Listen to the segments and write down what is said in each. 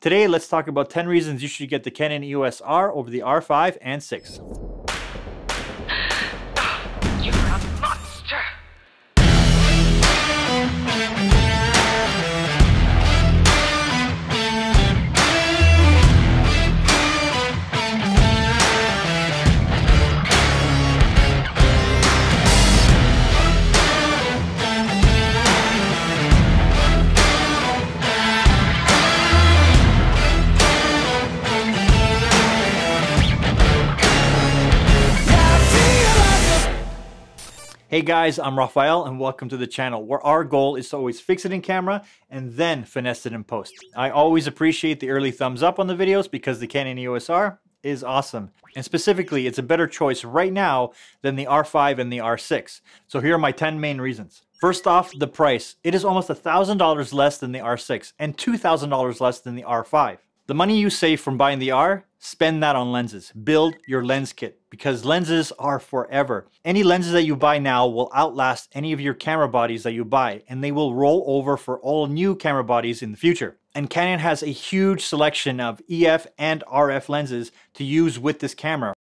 Today, let's talk about 10 reasons you should get the Canon EOS R over the R5 and 6. You're a monster! Hey guys, I'm Raphael and welcome to the channel where our goal is to always fix it in camera and then finesse it in post. I always appreciate the early thumbs up on the videos because the Canon EOS R is awesome. And specifically, it's a better choice right now than the R5 and the R6. So here are my 10 main reasons. First off, the price. It is almost $1,000 less than the R6 and $2,000 less than the R5. The money you save from buying the R, spend that on lenses. Build your lens kit because lenses are forever. Any lenses that you buy now will outlast any of your camera bodies that you buy, and they will roll over for all new camera bodies in the future. And Canon has a huge selection of EF and RF lenses to use with this camera.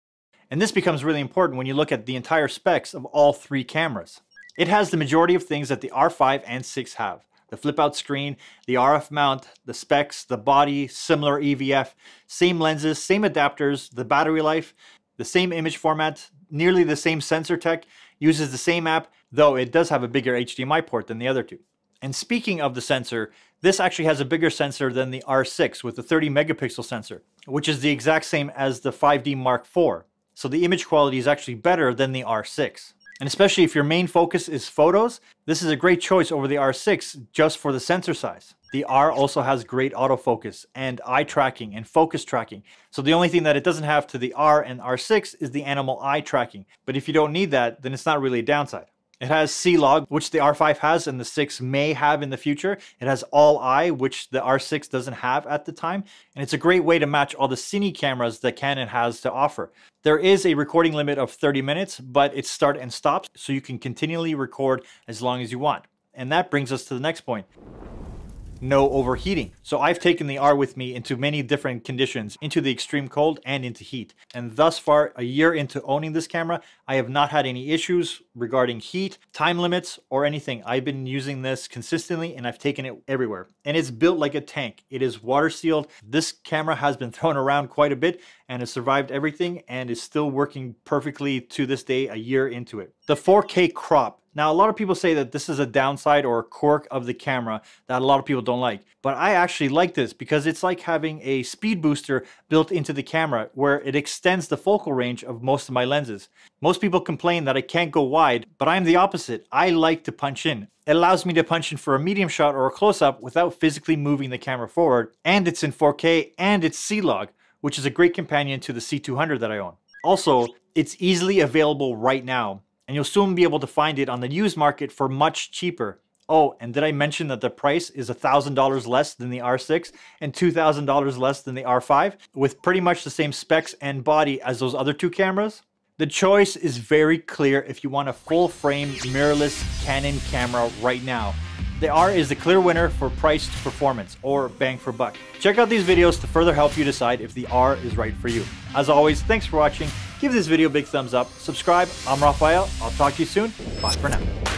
And this becomes really important when you look at the entire specs of all three cameras. It has the majority of things that the R5 and 6 have. The flip out screen, the RF mount, the specs, the body, similar EVF, same lenses, same adapters, the battery life, the same image format, nearly the same sensor tech, uses the same app, though it does have a bigger HDMI port than the other two. And speaking of the sensor, this actually has a bigger sensor than the R6 with the 30 megapixel sensor, which is the exact same as the 5D Mark IV. So the image quality is actually better than the R6. And especially if your main focus is photos, this is a great choice over the R6 just for the sensor size. The R also has great autofocus and eye tracking and focus tracking. So the only thing that it doesn't have to the R and R6 is the animal eye tracking. But if you don't need that, then it's not really a downside. It has C-Log, which the R5 has and the 6 may have in the future. It has All Eye, which the R6 doesn't have at the time. And it's a great way to match all the cine cameras that Canon has to offer. There is a recording limit of 30 minutes, but it's start and stops, so you can continually record as long as you want. And that brings us to the next point. No overheating. So I've taken the R with me into many different conditions, into the extreme cold and into heat. And thus far, a year into owning this camera, I have not had any issues regarding heat, time limits, or anything. I've been using this consistently and I've taken it everywhere. And it's built like a tank. It is water sealed. This camera has been thrown around quite a bit and has survived everything and is still working perfectly to this day, a year into it. The 4K crop. Now, a lot of people say that this is a downside or a quirk of the camera that a lot of people don't like. But I actually like this because it's like having a speed booster built into the camera where it extends the focal range of most of my lenses. Most people complain that I can't go wide, but I'm the opposite. I like to punch in. It allows me to punch in for a medium shot or a close-up without physically moving the camera forward. And it's in 4K and it's C-Log, which is a great companion to the C200 that I own. Also, it's easily available right now. And you'll soon be able to find it on the used market for much cheaper. Oh, and did I mention that the price is $1,000 less than the R6 and $2,000 less than the R5 with pretty much the same specs and body as those other two cameras? The choice is very clear if you want a full frame mirrorless Canon camera right now. The R is the clear winner for price to performance or bang for buck. Check out these videos to further help you decide if the R is right for you. As always, thanks for watching. Give this video a big thumbs up. Subscribe. I'm Raphael. I'll talk to you soon. Bye for now.